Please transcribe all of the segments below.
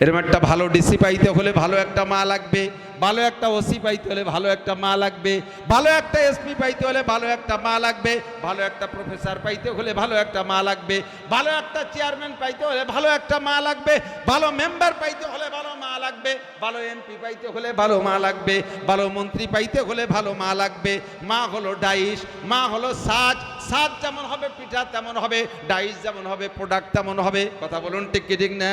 এরকম একটা ভালো ডিসি পাইতে হলে ভালো একটা মা লাগবে, ভালো একটা ওসি পাইতে হলে ভালো একটা মা লাগবে, ভালো একটা এসপি পাইতে হলে ভালো একটা মা লাগবে, ভালো একটা প্রফেসর পাইতে হলে ভালো একটা মা লাগবে, ভালো একটা চেয়ারম্যান পাইতে হলে ভালো একটা মা লাগবে, ভালো মেম্বার পাইতে হলে ভালো মা লাগবে, ভালো এমপি পাইতে হলে ভালো মা লাগবে, ভালো মন্ত্রী পাইতে হলে ভালো মা লাগবে। মা হলো ডাইস, মা হলো সাজ, সাজ যেমন হবে পিঠা তেমন হবে, ডাইস যেমন হবে প্রোডাক্ট তেমন হবে। কথা বলুন ঠিক কি ঠিক না?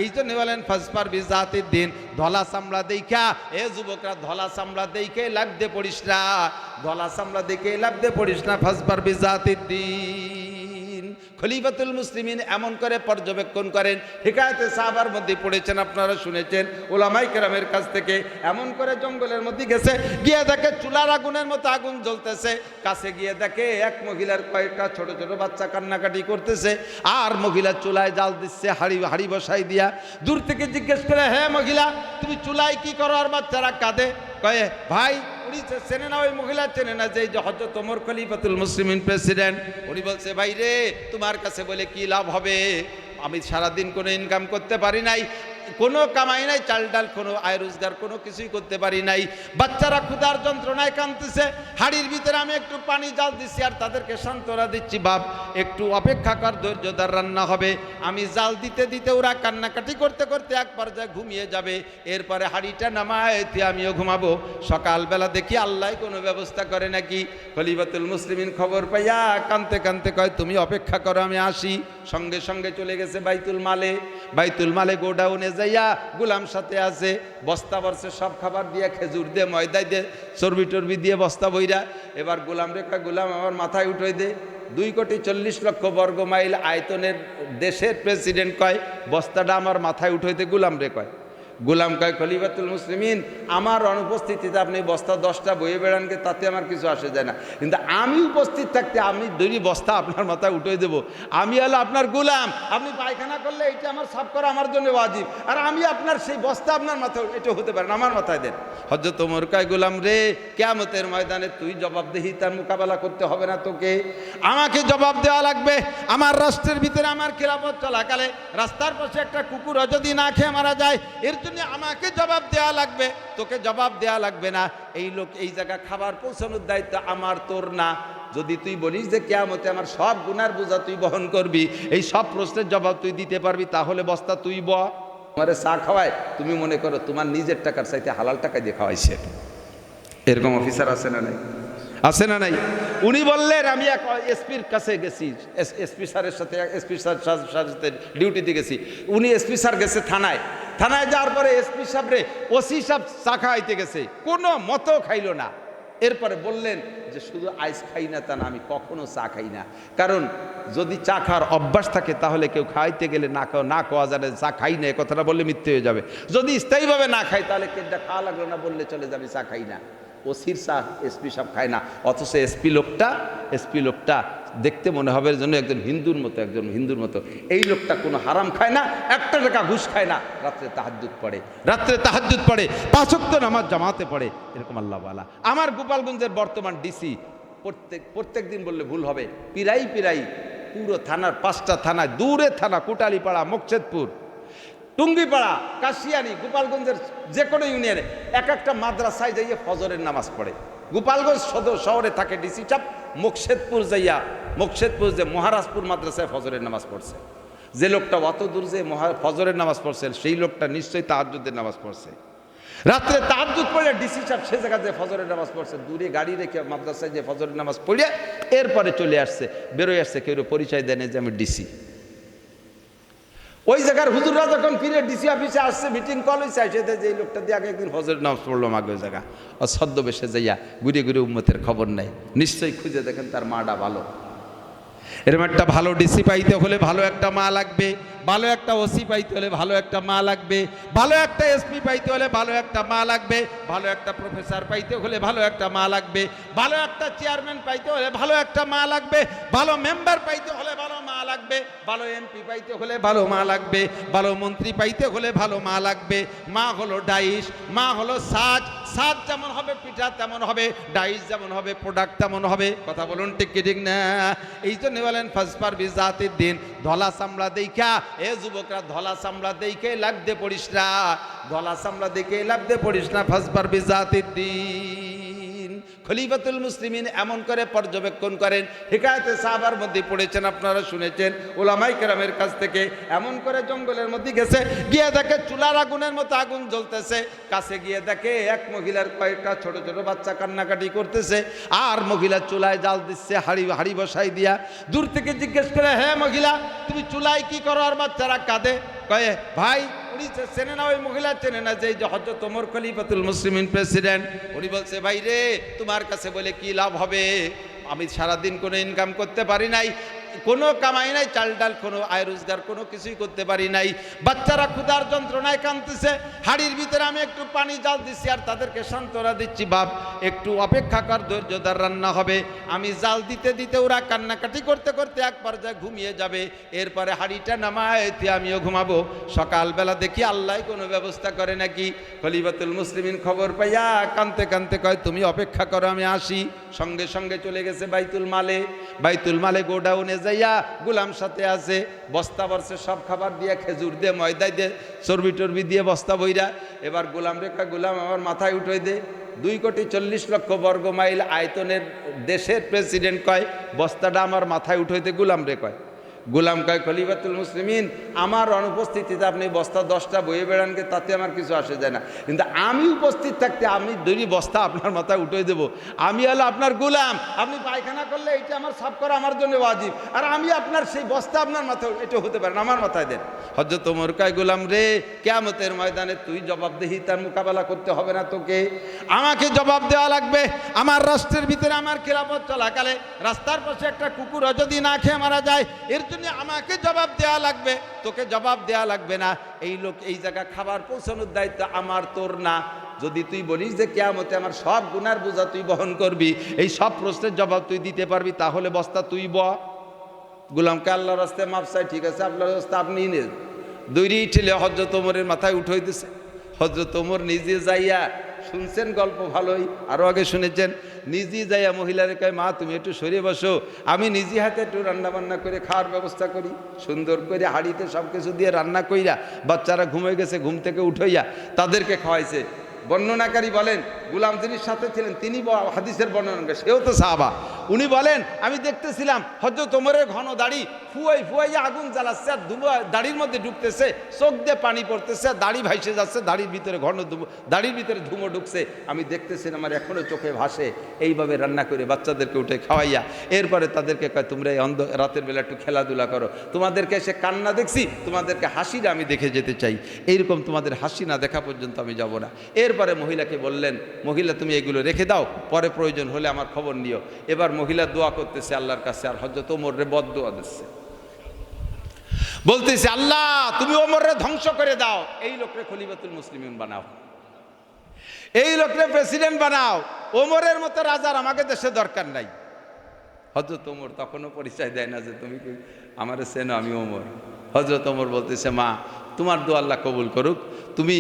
এই জন্য বলেন ফাসপার বিজাতির দিন, ধলা চামড়া দেখা এ যুবকরা ধলা চামড়া দেখে লাভ দে পড়িস না, ধলা চামড়া দেখে লাভ দে পড়িস না, ফাসপার বিজাতির দিন। খলিফাতুল মুসলিমিন এমন করে পর্যবেক্ষণ করেন, হিকায়াতে সাহাবার মধ্যে পড়েছেন, আপনারা শুনেছেন ওলামাই কেরামের কাছ থেকে। এমন করে জঙ্গলের মধ্যে গেছে, গিয়ে দেখে চুলার আগুনের মতো আগুন জ্বলতেছে, কাছে গিয়ে দেখে এক মহিলার কয়েকটা ছোট ছোট বাচ্চা কান্নাকাটি করতেছে, আর মহিলা চুলায় জাল দিচ্ছে হাড়ি বসাই দিয়া। দূর থেকে জিজ্ঞেস করে, হ্যাঁ মহিলা তুমি চুলায় কি করো আর বাচ্চারা কাঁদে? কয়ে ভাই উনি চেনে না, ওই মহিলা চেনে না যে হযরত ওমর খলিফাতুল মুসলিমিন প্রেসিডেন্ট। উনি বলছে ভাই রে তোমার কাছে বলে কি লাভ হবে, আমি সারাদিন কোনো ইনকাম করতে পারি নাই, কোনো কামাই নাই, চাল ডাল কোনো আয় রোজগার কোনো কিছুই করতে পারি নাই, বাচ্চারা ক্ষুধার যন্ত্রণায় কাঁদতেছে, হাড়ির ভিতরে আমি একটু পানি জাল দিচ্ছি আর তাদেরকে সান্ত্বনা দিচ্ছি, বাপ একটু অপেক্ষা কর, ধৈর্যদার রান্না হবে। আমি জাল দিতে দিতে ওরা কান্নাকাটি করতে করতে এক পর্যায়ে ঘুমিয়ে যাবে, এরপরে হাড়িটা নামায় আমিও ঘুমাবো। সকালবেলা দেখি আল্লাহ কোনো ব্যবস্থা করে নাকি। খলিফাতুল মুসলিমিন খবর পাইয়া কানতে কানতে কয় তুমি অপেক্ষা করো আমি আসি। সঙ্গে সঙ্গে চলে গেছে বাইতুল মালে, বাইতুল মালে গোডাউনে যাইয়া গোলাম সাথে আছে, বস্তা ভরছে সব খাবার দিয়ে, খেজুর দিয়ে ময়দা দিয়ে চর্বি টর্বি দিয়ে বস্তা বইরা। এবার গোলাম রেখা, গোলাম আমার মাথায় উঠে দে, 2,40,00,000 বর্গ মাইল আয়তনের দেশের প্রেসিডেন্ট কয় বস্তাটা আমার মাথায় উঠে দে। গোলাম রে কয়, গোলাম কয় খলিফাতুল মুসলিমিন আমার অনুপস্থিতিতে আপনি বস্তা 10টা বয়ে বেড়ানকে তাতে আমার কিছু আসে যায় না, কিন্তু আমি উপস্থিত থাকতে আমি 2 বস্তা আপনার মাথায় উঠে দেব। আমি হলো আপনার গোলাম, আপনি পায়খানা করলে এটা আমার সাফ করা আমার জন্য ওয়াজিব, আর আমি আপনার সেই বস্তা আপনার মাথায় এটা হতে পারে না, আমার মাথায় দেন। হযরত ওমর কয় গোলাম রে কিয়ামতের ময়দানে তুই জবাবদিহি তার মোকাবেলা করতে হবে না তোকে, আমাকে জবাব দেওয়া লাগবে। আমার রাষ্ট্রের ভিতরে আমার খেলাফত চলাকালে রাস্তার পাশে একটা কুকুর যদি না খেয়ে মারা যায়, এর আমাকে জবাব দেওয়া লাগবে, তোকে জবাব দেওয়া লাগবে না। এই লোক এই জায়গা খাবার পৌঁছানোর দায়িত্ব আমার তোর না। যদি তুই বলিস যে কিয়ামতে আমার সব গুনার বোঝা তুই বহন করবি, এই সব প্রশ্নের জবাব তুই দিতে পারবি, তাহলে বস্তা তুই ব। তোমারে চা খাওয়ায় তুমি মনে করো তোমার নিজের টাকার চাইতে হালাল টাকা দিয়ে খাওয়াইছে, এরকম অফিসার আছে না নাই? আছে না নাই? উনি বললেন আমি এক এসপির কাছে গেছি, এসপি স্যারের সাথে, এসপি স্যারের সাথে ডিউটিতে গেছি। উনি এসপি স্যার গেছে থানায়, থানায় যাওয়ার পরে এসপি সাহেবরে ওসি সাহেব চা খাওয়াইতে গেছে, কোনো মতো খাইল না। এরপরে বললেন যে শুধু আইস খাই না তা না, আমি কখনো চা খাই না, কারণ যদি চা খাওয়ার অভ্যাস থাকে তাহলে কেউ খাইতে গেলে না খাওয়া যাবে, চা খাই না এ কথাটা বললে মিথ্যে হয়ে যাবে। যদি স্থায়ীভাবে না খাই তাহলে কেনটা খাওয়া লাগলো না বললে চলে যাবে, চা খাই না। ওসির চা এসপি সাহেব খায় না, অথচ এসপি লোকটা দেখতে মনে হবে জন্য একজন হিন্দুর মতো। এই লোকটা কোনো হারাম খায় না, 1 টাকা ঘুষ খায় না, রাত্রে তাহাজ্জুদ পড়ে, 5 ওয়াক্ত নামাজ জামাতে পড়ে, এরকম আল্লাহ ওয়ালা। আমার গোপালগঞ্জের বর্তমান ডিসি প্রত্যেক দিন বললে ভুল হবে, পিরাই পুরো থানার 5টা থানায়, দূরে থানা কোটালীপাড়া, মোকশেদপুর, টুঙ্গিপাড়া, কাশিয়ানি, গোপালগঞ্জের যে কোনো ইউনিয়নে একটা মাদ্রাসায় যাইয়ে ফজরের নামাজ পড়ে। গোপালগঞ্জ শহরে থাকে ডিসি সাহেব, মোকশেদপুর যে মহারাজপুর মাদ্রাসায় ফজরের নামাজ পড়ছে। যে লোকটা অত দূর যে ফজরের নামাজ পড়ছে সেই লোকটা নিশ্চয়ই তাহাজ্জুদের নামাজ পড়ছে। রাত্রে তাহাজ্জুদ পড়ে ডিসি সাহেব সে জায়গায় যে ফজরের নামাজ পড়ছে, দূরে গাড়ি রেখে মাদ্রাসায় যে ফজরের নামাজ পড়ে এরপরে চলে আসছে, বেরোয় আসছে, কেউ পরিচয় দেয় না যে আমি ডিসি। ওই জায়গার হুজুররা যখন ফিরে ডিসি অফিসে আসছে, মিটিং কল হয়েছে, আসে যে লোকটা দিয়ে আগে একদিন ফজরের নামাজ পড়লো আগে ওই জায়গা, ছদ্মবেশে যাইয়া ঘুরে উম্মতের খবর নাই, নিশ্চয়ই খুঁজে দেখেন তার মাটা ভালো। এরকম একটা ভালো ডিসি পাইতে হলে ভালো একটা মা লাগবে, ভালো একটা ওসি পাইতে হলে ভালো একটা মা লাগবে, ভালো একটা এসপি পাইতে হলে ভালো একটা মা লাগবে, ভালো একটা প্রফেসর পাইতে হলে ভালো একটা মা লাগবে, ভালো একটা চেয়ারম্যান পাইতে হলে ভালো একটা মা লাগবে, ভালো মেম্বার পাইতে হলে ভালো মা লাগবে। লাগবে, ভালো এমপি পাইতে হলে ভালো মা লাগবে, ভালো মন্ত্রী পাইতে হলে ভালো মা লাগবে। মা হলো ডাইস, মা হলো সাজ, সাজ যেমন হবে পিঠা তেমন হবে, ডাইস যেমন হবে প্রোডাক্ট তেমন হবে। কথা বলুন ঠিক কি ঠিক না? এই জন্য বলেন ফাসপার বিজাতির দিন, ধলা চামড়া দেখা এ যুবকরা ধলা চামড়া দেখে লাগতে পড়িস না, ধলা চামড়া দেখে লাগতে পড়িস না, ফাসপার বিজাতির দিন। খলিফাতুল মুসলিমিন এমন করে পর্যবেক্ষণ করেন, হিকায়াতে সাহাবার মধ্যে পড়েছেন, আপনারা শুনেছেন ওলামায়ে কেরামের কাছ থেকে। এমন করে জঙ্গলের মধ্যে গেছে, গিয়ে দেখে চুলার আগুনের মতো আগুন জ্বলতেছে, কাছে গিয়ে দেখে এক মহিলার কয়েকটা ছোট ছোট বাচ্চা কান্নাকাটি করতেছে, আর মহিলা চুলায় জাল দিচ্ছে হাড়ি বসাই দিয়া। দূর থেকে জিজ্ঞেস করে, হ্যাঁ মহিলা তুমি চুলায় কি করো আর বাচ্চারা কাঁদে? কয়ে ভাই উনি চেনে না, ওই মহিলা চেনে না যে হযরত ওমর খলিফাতুল মুসলিমিন প্রেসিডেন্ট। উনি বলছে ভাই রে তোমার কাছে বলে কি লাভ হবে, আমি সারাদিন কোনো ইনকাম করতে পারি নাই, কোনো কামাই নাই, চাল ডাল কোনো আয় রোজগার কোনো কিছুই করতে পারি নাই, বাচ্চারা ক্ষুধার যন্ত্রণায় কাঁদতেছে, হাড়ির ভিতরে আমি একটু পানি জাল দিচ্ছি আর তাদেরকে সান্ত্বনা দিচ্ছি, বাপ একটু অপেক্ষা কর, ধৈর্যদার রান্না হবে। আমি জাল দিতে দিতে ওরা কান্নাকাটি করতে করতে এক পর্যায়ে ঘুমিয়ে যাবে, এরপরে হাড়িটা নামায় আমিও ঘুমাবো। সকালবেলা দেখি আল্লাহ কোনো ব্যবস্থা করে নাকি। খলিফাতুল মুসলিমিন খবর পাইয়া কানতে কানতে কয় তুমি অপেক্ষা করো আমি আসি। সঙ্গে সঙ্গে চলে গেছে বাইতুল মালে, বাইতুল মালে গোডাউনে যাইয়া গোলাম সাথে আছে, বস্তা ভরছে সব খাবার দিয়ে, খেজুর দিয়ে, ময়দা দিয়ে, চর্বি টর্বি দিয়ে বস্তা বইরা। এবার গোলাম রেখা, গোলাম আমার মাথায় উঠে দে, 2,40,00,000 বর্গ মাইল আয়তনের দেশের প্রেসিডেন্ট কয় বস্তাটা আমার মাথায় উঠে দে। গোলাম রে কয়, গোলাম কয় খলিফাতুল মুসলিমিন আমার অনুপস্থিতিতে আপনি বস্তা 10টা বয়ে বেড়ানকে তাতে আমার কিছু আসে যায় না, কিন্তু আমি উপস্থিত থাকতে আমি 2 বস্তা আপনার মাথায় উঠে দেবো। আমি হলো আপনার গোলাম, আপনি পায়খানা করলে এটা আমার সাফ করা আমার জন্য ওয়াজিব, আর আমি আপনার সেই বস্তা আপনার মাথায় এটা হতে পারে না, আমার মাথায় দেন। হযরত ওমর কয় গোলাম রে কিয়ামতের ময়দানে তুই জবাবদিহি তার মোকাবেলা করতে হবে না তোকে, আমাকে জবাব দেওয়া লাগবে। আমার রাষ্ট্রের ভিতরে আমার খেলাফত চলাকালে রাস্তার পাশে একটা কুকুর যদি না খেয়ে মারা যায়, এর জন্য আমাকে জবাব দেওয়া লাগবে, তোকে জবাব দেওয়া লাগবে না। এই লোক এই জায়গা খাবার পৌঁছানোর দায়িত্ব আমার তোর না। যদি তুই বলিস যে কিয়ামতে আমার সব গুনার বোঝা তুই বহন করবি, এই সব প্রশ্নের জবাব তুই দিতে পারবি, তাহলে বস্তা তুই গোলামকে আল্লাহর রাস্তায় মাপ চাই, ঠিক আছে আল্লাহর রাস্তা আপনি নেন। 2 ঠেলে হযরত ওমরের মাথায় উঠে দিছে। হযরত ওমর নিজে যাইয়া, শুনছেন গল্প ভালোই, আরও আগে শুনেছেন, নিজে যাইয়া মহিলারে কয় মা তুমি একটু সরিয়ে বসো, আমি নিজে হাতে একটু রান্না বান্না করে খাওয়ার ব্যবস্থা করি। সুন্দর করে হাঁড়িতে সব কিছু দিয়ে রান্না কইরা, বাচ্চারা ঘুমিয়ে গেছে, ঘুম থেকে উঠাইয়া তাদেরকে খাওয়াইছে। বর্ণনাকারী বলেন গোলাম যিনি সাথে ছিলেন তিনি হাদিসের বর্ণনা, সেও তো সাহাবা। উনি বলেন আমি দেখতেছিলাম হযরত ওমরের ঘন দাড়ি ফুয়াইয়া আগুন জ্বালাচ্ছে, আর দাড়ির মধ্যে ঢুকতেছে, চোখ দিয়ে পানি পড়তেছে, দাড়ি ভাইসে যাচ্ছে, দাড়ির ভিতরে দাড়ির ভিতরে ধুমো ঢুকছে। আমি দেখতেছি আমার এখনো চোখে ভাসে। এইভাবে রান্না করে বাচ্চাদেরকে উঠে খাওয়াইয়া এরপরে তাদেরকে কয় তোমরা এই রাতের বেলা একটু খেলাধুলা করো, তোমাদেরকে এসে কান্না দেখছি, তোমাদেরকে হাসিটা আমি দেখে যেতে চাই, এইরকম তোমাদের হাসি না দেখা পর্যন্ত আমি যাব না। এরপরে মহিলাকে বললেন মহিলা তুমি এগুলো রেখে দাও, পরে প্রয়োজন হলে আমার খবর নিও। এবার মহিলা দোয়া করতেছে আল্লাহর কাছে, আর হযরত ওমরে বদদোয়া দিচ্ছে, বলতেছে আল্লাহ তুমি ওমরে ধ্বংস করে দাও, এই লোকরে খলিফাতুল মুসলিমিন বানাও, এই লোকরে প্রেসিডেন্ট বানাও, ওমরের মতো রাজার আমাকে দেশে দরকার নাই। হযরত ওমর তখনও পরিচয় দেয় না যে তুমি কি আমারে চেনো, আমি ওমর। হযরত ওমর বলতেছে মা তোমার দোয়া আল্লাহ কবুল করুক, তুমি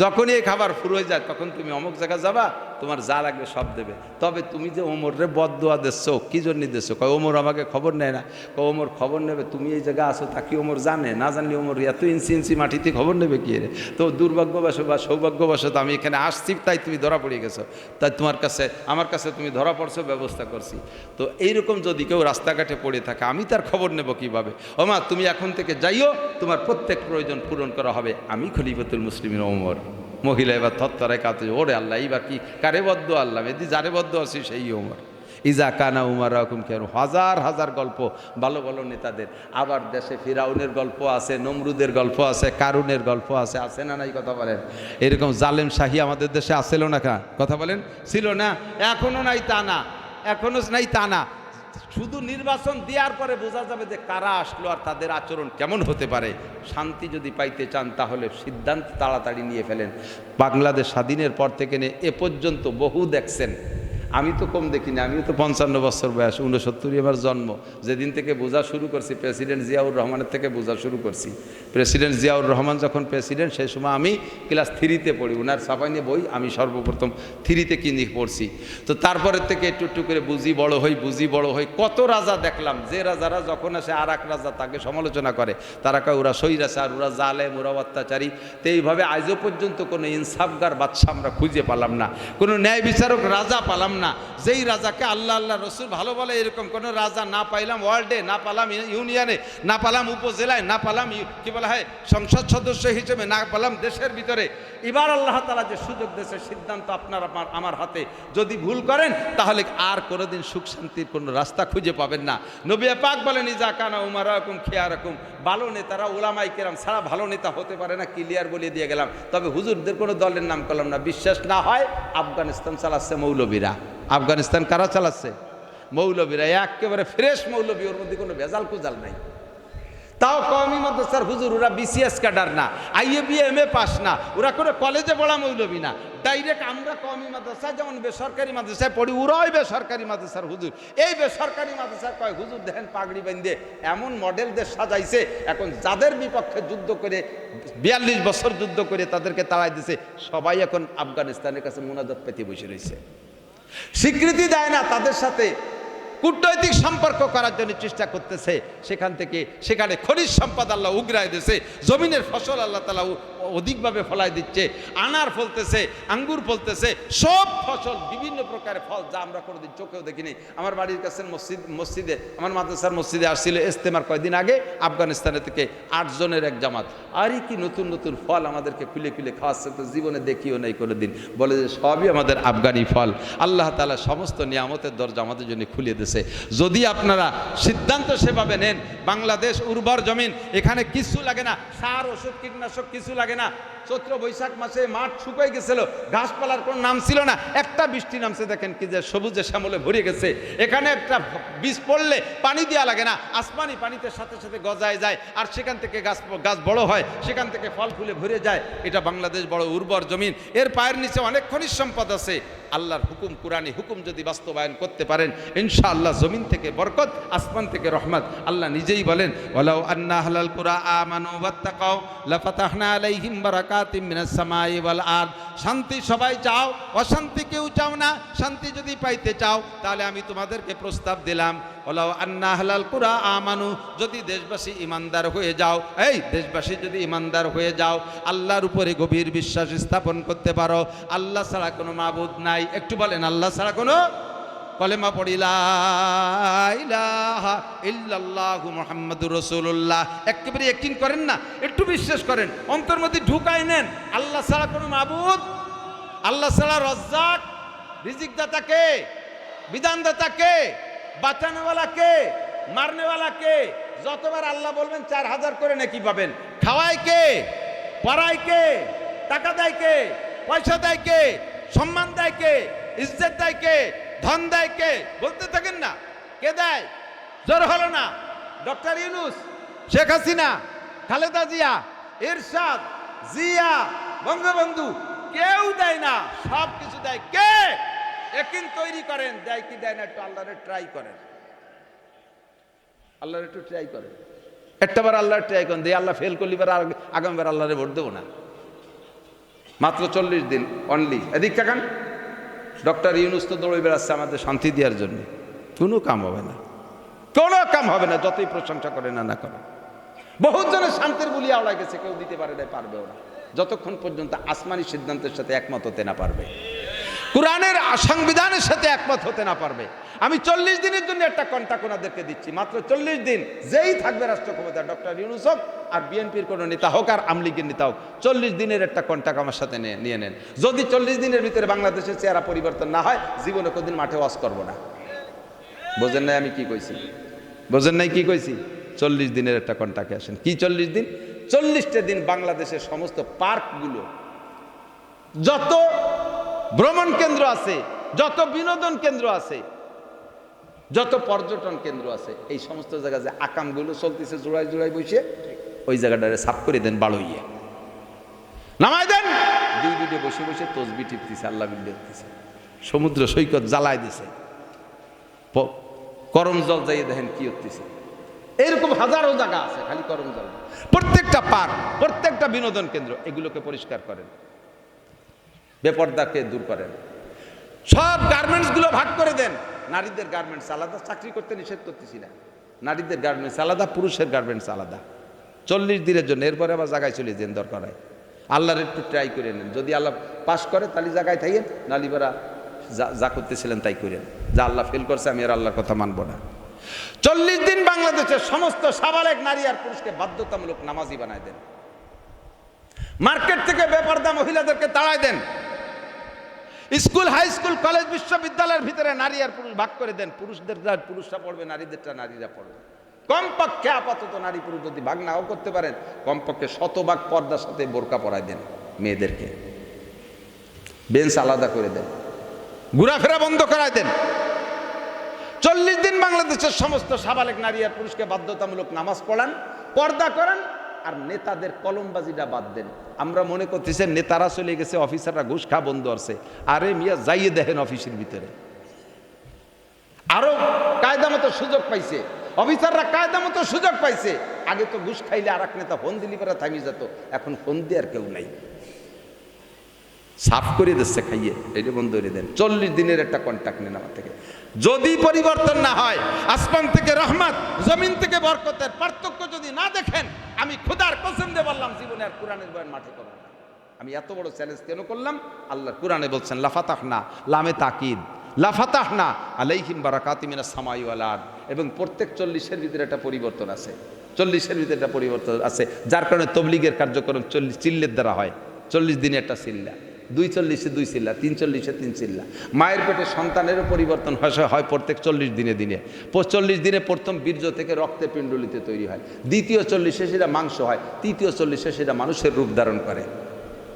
যখনই এই খাবার ফুর হয়ে যায় তখন তুমি অমুক জায়গায় যাবা, তোমার যা লাগবে সব দেবে, তবে তুমি যে ওমরে বদদোয়া দিচ্ছ কী জন্য দিচ্ছ? কয় ওমর আমাকে খবর নেয় না। কয় ওমর খবর নেবে, তুমি এই জায়গায় আসো তা কি ওমর জানে? না জানলে ওমর এত ইঞ্চি ইঞ্চি মাটিতে খবর নেবে কি রে? তো দুর্ভাগ্যবশ বা সৌভাগ্যবশত আমি এখানে আসছি, তাই তুমি ধরা পড়ে গেছো, তাই তোমার কাছে আমার কাছে তুমি ধরা পড়ছো, ব্যবস্থা করছি। তো এইরকম যদি কেউ রাস্তাঘাটে পড়ে থাকে আমি তার খবর নেব কিভাবে? ও মা তুমি এখন থেকে যাইও, তোমার প্রত্যেক প্রয়োজন পূরণ করা হবে, আমি খলিফাতুল মুসলিমিন ওমর। মহিলা এবার থরথরায় কাঁদে, ওরে আল্লাহ এইবার কি কারে বদ্ধ আল্লাহ, এদি যারে বদ্ধ আছি সেই ওমর। ইজা কানা উমার রকম কেন হাজার হাজার গল্প ভালো ভালো নেতাদের। আবার দেশে ফিরাউনের গল্প আছে, নমরুদের গল্প আছে, কারুনের গল্প আছে, আছে না নাই কথা বলেন? এরকম জালেম শাহী আমাদের দেশে আসছিল না, কথা বলেন ছিল না, এখনো নাই তা না, এখনো নাই তা না। শুধু নির্বাচন দেওয়ার পরে বোঝা যাবে যে কারা আসলো আর তাদের আচরণ কেমন হতে পারে। শান্তি যদি পাইতে চান তাহলে সিদ্ধান্ত তাড়াতাড়ি নিয়ে ফেলেন। বাংলাদেশ স্বাধীনের পর থেকে নিয়ে এ পর্যন্ত বহু দেখছেন, আমি তো কম দেখিনি, আমিও তো 55 বছর বয়স, 69 আমার জন্ম। যেদিন থেকে বোঝা শুরু করছি প্রেসিডেন্ট জিয়াউর রহমানের থেকে বোঝা শুরু করছি। প্রেসিডেন্ট জিয়াউর রহমান যখন প্রেসিডেন্ট, সেই সময় আমি ক্লাস 3-তে পড়ি। ওনার ছাপাইনি বই আমি সর্বপ্রথম 3-তে কিনে পড়ছি। তো তারপরের থেকে একটু একটু করে বুঝি বড় হই। কত রাজা দেখলাম, যে রাজারা যখন আসে আর এক রাজা তাকে সমালোচনা করে, তারা কয় ওরা স্বৈরাচার, ওরা জালেম, ওরা অত্যাচারী। তো এইভাবে আজও পর্যন্ত কোনো ইনসাফগার বাদশা আমরা খুঁজে পেলাম না, কোনো ন্যায় বিচারক রাজা পেলাম না, যেই রাজাকে আল্লাহ রসুল ভালো বলে। এরকম কোনো রাজা না পাইলাম ওয়ার্ল্ডে, না পালাম ইউনিয়নে, না পালাম উপজেলায়, না পালাম কি বলা হয় সংসদ সদস্য হিসেবে, না পালাম দেশের ভিতরে। এবার আল্লাহ তাআলা যে সুযোগ দিয়েছে, সিদ্ধান্ত আপনার আমার হাতে। যদি ভুল করেন তাহলে আর কোনোদিন সুখ শান্তির কোনো রাস্তা খুঁজে পাবেন না। নবী পাক বলেন ইজা কানা উমারাকুম খিয়ারাকুম, ভালো নেতারা ওলামায়ে কেরাম ছাড়া ভালো নেতা হতে পারে না। ক্লিয়ার বলে দিয়ে গেলাম। তবে হুজুরদের কোনো দলের নাম করলাম না। বিশ্বাস না হয়, আফগানিস্তান চালাচ্ছে মৌলবীরা। আফগানিস্তান কারা চালাচ্ছে? মৌলবীরা। একেবারে ফ্রেশ মৌলবী, ওর মধ্যে কোনো ভেজাল কুজাল নাই। তাও কওমি মাদ্রাসার হুজুর, ওরা বিসিএস ক্যাডার না, আইএ বিএ এমএ পাস না, ওরা কোনো কলেজে পড়া মৌলবী না। ডাইরেক্ট আমরা কওমি মাদ্রাসায় যেমন বেসরকারি মাদ্রাসায় পড়ি, ওরাই বেসরকারি মাদ্রাসার হুজুর। এই বেসরকারি মাদ্রাসার কয় হুজুর দেখেন পাগড়ি বেঁধে এমন মডেল দেশ সাজাইছে, এখন যাদের বিপক্ষে যুদ্ধ করে 42 বছর যুদ্ধ করে তাদেরকে তাড়াই দিছে, সবাই এখন আফগানিস্তানের কাছে মুনাজাত পেতে বসে রয়েছে। স্বীকৃতি দেয় না, তাদের সাথে কূটনৈতিক সম্পর্ক করার জন্য চেষ্টা করতেছে। সেখানে খনিজ সম্পদ আল্লাহ উগরায় দিয়েছে, জমিনের ফসল আল্লাহ তাআলা অধিকভাবে ফলাই দিচ্ছে, আনার ফলতেছে, আঙ্গুর ফলতেছে, সব ফসল, বিভিন্ন প্রকারের ফল যা আমরা কোনোদিন চোখেও দেখিনি। আমার বাড়ির কাছে মসজিদে, আমার মাদ্রাসার মসজিদে আসছিল ইস্তেমার কয়েকদিন আগে, আফগানিস্তানের থেকে 8 জনের এক জামাত। আরই কি নতুন নতুন ফল আমাদেরকে খুলে খুলে খাওয়াচ্ছে, তো জীবনে দেখিও নাই কোনোদিন। বলে যে সবই আমাদের আফগানি ফল। আল্লাহ তাআলা সমস্ত নিয়ামতের দরজা আমাদের জন্য খুলে দিয়েছে। যদি আপনারা সিদ্ধান্ত সেভাবে নেন, বাংলাদেশ উর্বর জমিন, এখানে কিছু লাগে না, সার ওষুধ কীটনাশক কিছু লাগে না। চৈত্র বৈশাখ মাসে মাঠ শুকিয়ে গেছিল, ঘাসপালার কোনো নাম ছিল না, একটা বৃষ্টি নামছে দেখেন কি যে সবুজে শ্যামলে ভরে গেছে। এখানে একটা বীজ পড়লে পানি দেওয়া লাগে না, আসমানি পানিতে সাথে সাথে গজায় যায়, আর সেখান থেকে গাছ বড় হয়, সেখান থেকে ফল ফুলে ভরে যায়। এটা বাংলাদেশ বড় উর্বর জমিন। এর পায়ের নিচে অনেক খনিজ সম্পদ আছে। আল্লাহর হুকুম, কুরআনী হুকুম যদি বাস্তবায়ন করতে পারেন, ইনশাআল্লাহ জমিন থেকে বরকত, আসমান থেকে রহমত। আল্লাহ নিজেই বলেন, ওয়ালাউ আন্না আহলাল কুরা আমানু ওয়াত্তাকাউ লাফাতাহনা আলাইহিম বারাকাতিম মিনাস সামাই ওয়াল আরদ। শান্তি সবাই চাও, অশান্তি কেউ চাও না। শান্তি যদি পাইতে চাও তাহলে আমি তোমাদেরকে প্রস্তাব দিলাম, ওয়ালাউ আন্না আহলাল কুরা আমানু, যদি দেশবাসী ইমানদার হয়ে যাও, এই দেশবাসী যদি ইমানদার হয়ে যাও, আল্লাহর উপরে গভীর বিশ্বাস স্থাপন করতে পারো, আল্লাহ ছাড়া কোনো মাবুদ নাই। একটু বলেন আল্লাহ ছাড়া কোনো, কলেমা পড়ি লা ইলাহা ইল্লাল্লাহু মুহাম্মাদুর রাসূলুল্লাহ। একেবারে ইয়াকিন করেন না, একটু বিশ্বাস করেন, অন্তর মধ্যে ঢুকাই নেন। আল্লাহ ছাড়া কোনো মাবুদ, আল্লাহ ছাড়া রজ্জাক, রিজিক দাতা কে, বিধানদাতা কে, বাঁচানোওয়ালা কে, মারনেওয়ালা কে। যতবার আল্লাহ বলবেন 4000 করে নাকি পাবেন। খাওয়ায় কে, পড়ায় কে, টাকা দেয় কে, পয়সা দেয় কে, সম্মান দেয় কে, ইজ্জত দেয় কে, ধন দেয় কে, বলতে থাকেন না। কে দেয়? জোর হলো না। ডক্টর ইউনূস, শেখ হাসিনা, খালেদা জিয়া, এরশাদ, জিয়া, বঙ্গবন্ধু, কেউ দেয় না, সব কিছু দেয় কে? একিন তৈরি করেন, দেয় কি দেয় না একটু আল্লাহরে ট্রাই করেন। আল্লাহর একটু ট্রাই করেন, একটাবার আল্লাহর ট্রাই করেন। দিয়ে আল্লাহ ফেল করলি বার আগামীবার আল্লাহরে ভোট দেবো না। মাত্র 40 দিন অনলি। এদিক তাকান, ডক্টর ইউনূস তো দৌড়ে বেড়াচ্ছে আমাদের শান্তি দেওয়ার জন্য। কোনো কাম হবে না, কোনো কাম হবে না, যতই প্রশংসা করে না করেন। বহুত জনের শান্তির বুলি আওড়া গেছে, কেউ দিতে পারে না, পারবেও না, যতক্ষণ পর্যন্ত আসমানি সিদ্ধান্তের সাথে একমত হতে না পারবে, কোরআনের সংবিধানের সাথে একমত হতে না পারবে। আমি 40 দিনের জন্য একটা কন্ট্রাক্ট ওনাদেরকে দিচ্ছি, মাত্র 40 দিন। যেই থাকবে রাষ্ট্র ক্ষমতা, ডক্টর ইউনূস হোক আর বিএনপির কোনো নেতা হোক আর আওয়ামী লীগের নেতা হোক, 40 দিনের একটা কন্ট্রাক্ট আমার সাথে নিয়ে নেন। যদি 40 দিনের ভিতরে বাংলাদেশের চেহারা পরিবর্তন না হয়, জীবনে কোনদিন মাঠে ওয়াজ করবো না। বোঝেন নাই আমি কি কইছি? বোঝেন নাই কি কইছি? 40 দিনের একটা কন্ট্রাক্টে আসেন। কি 40 দিন? 40টা দিন বাংলাদেশের সমস্ত পার্কগুলো, যত ভ্রমণ কেন্দ্র আছে, যত বিনোদন কেন্দ্র আছে, যত পর্যটন কেন্দ্র আছে, এই সমস্ত জায়গায় যে আকামগুলো চলতেছে জোড়ায় জোড়ায় বসে, ওই জায়গাটারে সাফ করে দেন, বাড়ইয়ে নামাই দেন। দুই বসে বসে তসবি টিপতেছে, আল্লাহ বিল্লাহ দিতেছে। সমুদ্র সৈকত জ্বালায় দিছে, করম জল যাইয়ে দেখেন কি হচ্ছে। এরকম হাজারো জায়গা আছে খালি করম জল। প্রত্যেকটা পার্ক, প্রত্যেকটা বিনোদন কেন্দ্র, এগুলোকে পরিষ্কার করেন, বেপর্দাকে দূর করেন, সব গার্মেন্টস গুলো ভাগ করে দেন। নারীদের গার্মেন্টস আলাদা, চাকরি করতে নিষেধ করতেছি না, নারীদের গার্মেন্টস আলাদা, পুরুষের গার্মেন্টস আলাদা, 40 দিনের জন্য। এরপরে আবার জায়গায় চলে যেন, দরকার হয় আল্লাহর একটু ট্রাই করে নেন, যদি আল্লাহ পাস করে তাহলে জায়গায় থাকেন, নালিবারা যা করতেছিলেন তাই করেন। যা আল্লাহ ফেল করছে আমি আর আল্লাহর কথা মানবো না। 40 দিন বাংলাদেশের সমস্ত সাবালেক নারী আর পুরুষকে বাধ্যতামূলক নামাজি বানায় দেন, মার্কেট থেকে বেপরদা মহিলাদেরকে তাড়ায় দেন, স্কুল, হাই স্কুল, কলেজ, বিশ্ববিদ্যালয়ের ভিতরে নারী আর পুরুষ ভাগ করে দেন। পুরুষদের পুরুষরা পড়বে, নারীদেরটা নারীরা পড়বে। কমপক্ষে আপাতত নারী পুরুষ যদি ভাগ নাও করতে পারেন, কমপক্ষে 100 ভাগ পর্দার সাথে বোরকা পরায় দেন মেয়েদেরকে, বেঞ্চ আলাদা করে দেন, ঘোরাফেরা বন্ধ করায় দেন। 40 দিন বাংলাদেশের সমস্ত সাবালেক নারী আর পুরুষকে বাধ্যতামূলক নামাজ পড়ান, পর্দা করান, আর নেতাদের কলমবাজিটা বাদ দেন। আমরা মনে করতেছি নেতারা চলে গেছে, অফিসাররা ঘুষ খা বন্ধ আছে। আরে মিয়া যাইয়ে দেখেন অফিসের ভিতরে আরো কায়দা মতো সুযোগ পাইছে, অফিসাররা কায়দা মতো সুযোগ পাইছে। আগে তো ঘুষ খাইলে আর এক নেতা ফোন দিলি পরে থামি যেত, এখন ফোন দিয়ে আর কেউ নাই, সাফ করে দিচ্ছে খাইয়ে। এটা বন্ধ করে দেন। 40 দিনের একটা কন্ট্যাক্ট নেন আমার থেকে। যদি পরিবর্তন না হয়, আসমান থেকে রহমত, জমিন থেকে বরকতের পার্থক্য যদি না দেখেন, আমি খোদার কসম দিয়ে বললাম জীবনে আর কোরআনের বয়ান মাঠে করব না। আমি এত বড় চ্যালেঞ্জ কেন করলাম? আল্লাহ কোরআনে বলছেন লাফাতাহনা, লামে তাকিদ, লাফাতাহনা আলাইহিম বারাকাতিম মিনাস সামাই ওয়াল আরদ। এবং প্রত্যেক 40-এর ভিতরে একটা পরিবর্তন আছে, 40-এর ভিতরে একটা পরিবর্তন আছে, যার কারণে তবলিগের কার্যক্রম 40 চিল্লের দ্বারা হয়। 40 দিনে একটা চিল্লা, 240-এ 2 চিল্লা, 340-এ 3 চিল্লা। মায়ের পেটে সন্তানেরও পরিবর্তন হয় প্রত্যেক 40 দিনে দিনে। 40 দিনে প্রথম বীর্য থেকে রক্তে পিণ্ডলিতে তৈরি হয়, দ্বিতীয় 40-এ সেটা মাংস হয়, তৃতীয় 40-এ সেটা মানুষের রূপ ধারণ করে।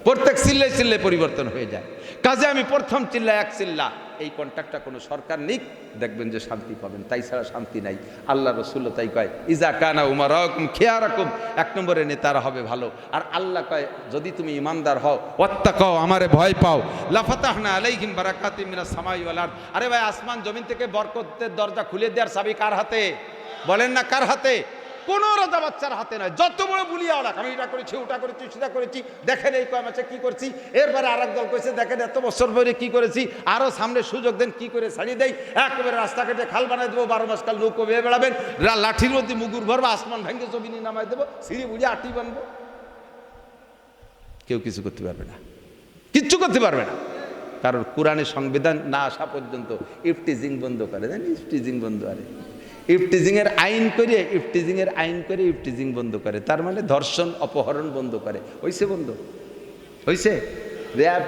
প্রত্যেক চিল্লায় চিল্লায় পরিবর্তন হয়ে যায়। কাজে আমি প্রথম চিল্লা, এক চিল্লা, এই কন্ট্যাক্টটা কোনো সরকার নিক, দেখবেন যে শান্তি পাবেন, তাই ছাড়া শান্তি নাই। আল্লাহ রসুল তাই কয়, ইজা কানা উমারাকুম খিয়ারাকুম, 1 নম্বরে নেতারা হবে ভালো। আর আল্লাহ কয় যদি তুমি ইমানদার হও, ওয়াত্তাকাও, আমারে ভয় পাও, লাফাতাহনা আলাইহিম বারাকাতিম মিনাস সামাই ওয়াল আরদ। আরে ভাই, আসমান জমিন থেকে বরকতের দরজা খুলে দেওয়ার চাবি কার হাতে? বলেন না কার হাতে? কোনো রাজা বাচ্চার হাতে নয়। যত বড় বুলিয়া ওলা, আমি এটা করেছি, ওটা করেছি, সেটা করেছি, দেখেন এই কয় মাসে কি করছি। এরপরে আর এক দল করেছে, দেখেন এত বছর ধরে কি করেছি, আরো সামনে সুযোগ দেন, কি করে ছাড়িয়ে দেয়। একেবারে রাস্তা কেটে খাল বানাই দেবো, 12 মাস কাল নৌকো বেয়ে বেড়াবেন, লাঠির মধ্যে মুগুর ভরবো, আসমান ভেঙে জমিনে নামাই দেবো, সিঁড়ি বুঝে আটি বানবো, কেউ কিছু করতে পারবে না, কিচ্ছু করতে পারবে না। কারণ কোরআনের সংবিধান না আসা পর্যন্ত ইফটিজিং বন্ধ করে দেন, ইফটিজিং বন্ধ। আরে ইফটিজিংয়ের আইন করে, ইফটিজিংয়ের আইন করে ইফটিজিং বন্ধ করে, তার মানে ধর্ষণ অপহরণ বন্ধ করে। হইছে বন্ধ? হইছে? র্যাব,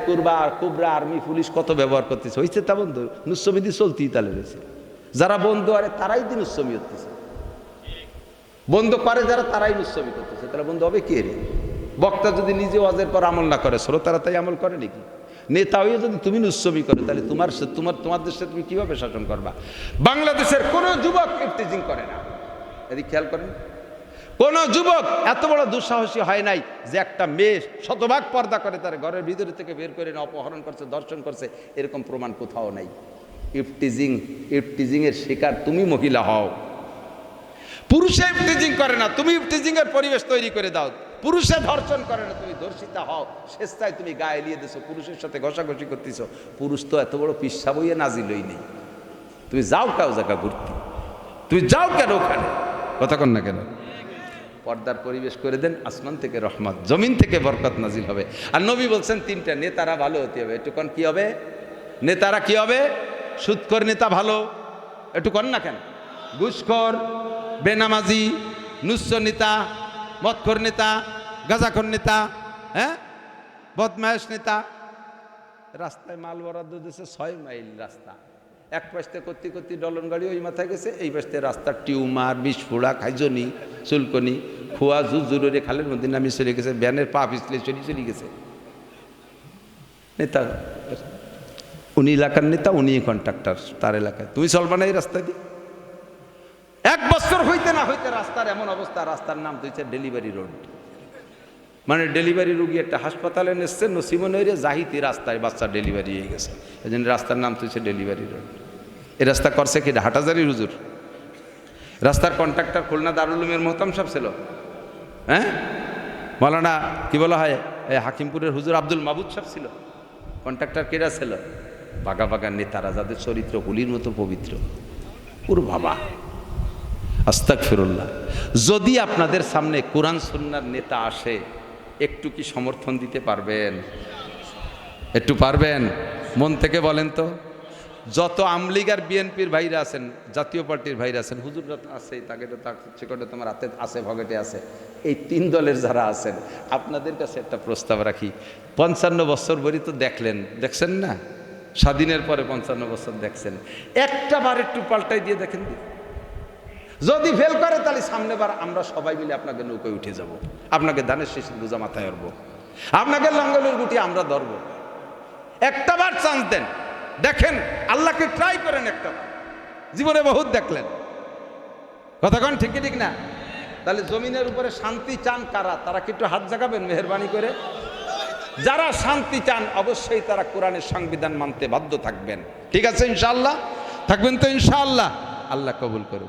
কুবরা, আর্মি, পুলিশ কত ব্যবহার করতেছে, হইছে তা বন্ধ? নুসবিধি চলতেই তাহলে রয়েছে। যারা বন্ধ আরে তারাই দিন নুসমি হতেছে, বন্ধ করে যারা তারাই নুসমি করতেছে, তাহলে বন্ধ হবে কে রে? বক্তা যদি নিজে ওয়াজের পর আমল না করে, শ্রোতারা তাই আমল করে নাকি? নেতা হয়ে যদি তুমি নুসমি করো, তাহলে তোমার দেশে তুমি কিভাবে শাসন করবা? বাংলাদেশের কোনো যুবক ইফতিজিং করে না, এদিকে খেয়াল করেন। কোন যুবক এত বড় দুঃসাহসী হয় নাই যে একটা মেয়ে শতভাগ পর্দা করে তার ঘরের ভিতরে থেকে বের করে না অপহরণ করছে, দর্শন করছে, এরকম প্রমাণ কোথাও নাই। ইফটিজিং এর শিকার তুমি মহিলা হও। পুরুষে ইফটিজিং করে না, তুমি ইফটিজিং এর পরিবেশ তৈরি করে দাও। পুরুষে ধর্ষণ করে না, তুমি ধর্ষিতা হও। শেষটায় তুমি গায়ে লিয়ে দিছো, পুরুষের সাথে ঘষাঘষি করতেছ। পুরুষ তো এত বড় পিসা বইয়ে নাজিলই নেই। তুমি যাও কাউ জায়গা ঘুরতে, তুমি যাও কেন ওখানে? কথা কন না কেন? পর্দার পরিবেশ করে দেন, আসমান থেকে রহমত, জমিন থেকে বরকত নাজিল হবে। আর নবী বলছেন 3টা, নেতারা ভালো হতে হবে। একটু কন কি হবে? নেতারা কি হবে? সুদখোর নেতা ভালো, একটু কন না কেন? ঘুষখোর, বেনামাজি, নুচ্ছ নেতা, মদখোর নেতা, গাঁজাখোর নেতা, হ্যাঁ, বদমায়েশ নেতা। রাস্তায় মাল বরাদ্দ দিয়েছে 6 মাইল রাস্তা, এক পাশে করতে করতে ডলন গাড়ি ওই মাথায় গেছে, এই পাশে রাস্তার টিউমার, বিষফোড়া, খাইজনি, চুলকনি, খোয়া জুজুরে খালের মধ্যে নামি চলে গেছে, ব্যানের পা পিছলে চলে গেছে। নেতা, উনি এলাকার নেতা, উনি কন্ট্রাক্টর তার এলাকায়। তুমি চলবা না এই রাস্তা দিয়ে? 1 বছর হইতে না হইতে রাস্তার এমন অবস্থা, রাস্তার নাম দিয়েছে ডেলিভারি রোড। মানে ডেলিভারি রুগী একটা হাসপাতালে এসছে, নসিমনের জাহিতি রাস্তায় বাচ্চা ডেলিভারি হয়ে গেছে, এই জন্য রাস্তার নাম তুলছে ডেলিভারি রোড। এই রাস্তা করছে কি হাটাজারি হুজুর? রাস্তার কন্ট্রাক্টর খুলনা দারুল উলুমের মোহতাম সাহেব ছিল, হ্যাঁ মৌলানা কি বলা হয় এই হাকিমপুরের হুজুর আব্দুল মাবুদ সাহেব ছিল। কন্ট্রাক্টর কেরা ছিল? বাগা বাগা নেতারা, যাদের চরিত্র হুলির মতো পবিত্র। পুরো বাবা আস্তাগফিরুল্লাহ। যদি আপনাদের সামনে কোরআন সুন্নাহর নেতা আসে, একটু কি সমর্থন দিতে পারবেন? একটু পারবেন? মন থেকে বলেন তো। যত আমলিগ আর বিএনপির ভাইরা আছেন, জাতীয় পার্টির ভাইরা আছেন, হুজুররা তো আছে, তাকে তো চিকটে তোমার হাতে আছে, ভগেটে আছে, এই তিন দলের যারা আছেন, আপনাদের কাছে একটা প্রস্তাব রাখি। 55 বছর বলি তো দেখছেন না, স্বাধীনের পরে 55 বছর দেখছেন, একটা বার একটু পাল্টাই দিয়ে দেখেন। যদি ফেল করে তাহলে সামনে বার আমরা সবাই মিলে আপনাকে নৌকায় উঠে যাব, আপনাকে ধানের শীষের বোঝা মাথায় ধরবো, আপনাকে লাঙ্গলের গুটি আমরা ধরবো। একটা বার চান্স দেন, দেখেন, আল্লাহকে ট্রাই করেন একটা বার। জীবনে বহুত দেখলেন, কথাক্ষণ ঠিক কি ঠিক না? তাহলে জমিনের উপরে শান্তি চান কারা, তারা কি একটু হাত জাগাবেন মেহরবানি করে? যারা শান্তি চান অবশ্যই তারা কোরআনের সংবিধান মানতে বাধ্য থাকবেন। ঠিক আছে ইনশাআল্লাহ? থাকবেন তো ইনশাআল্লাহ? আল্লাহ কবুল করুন।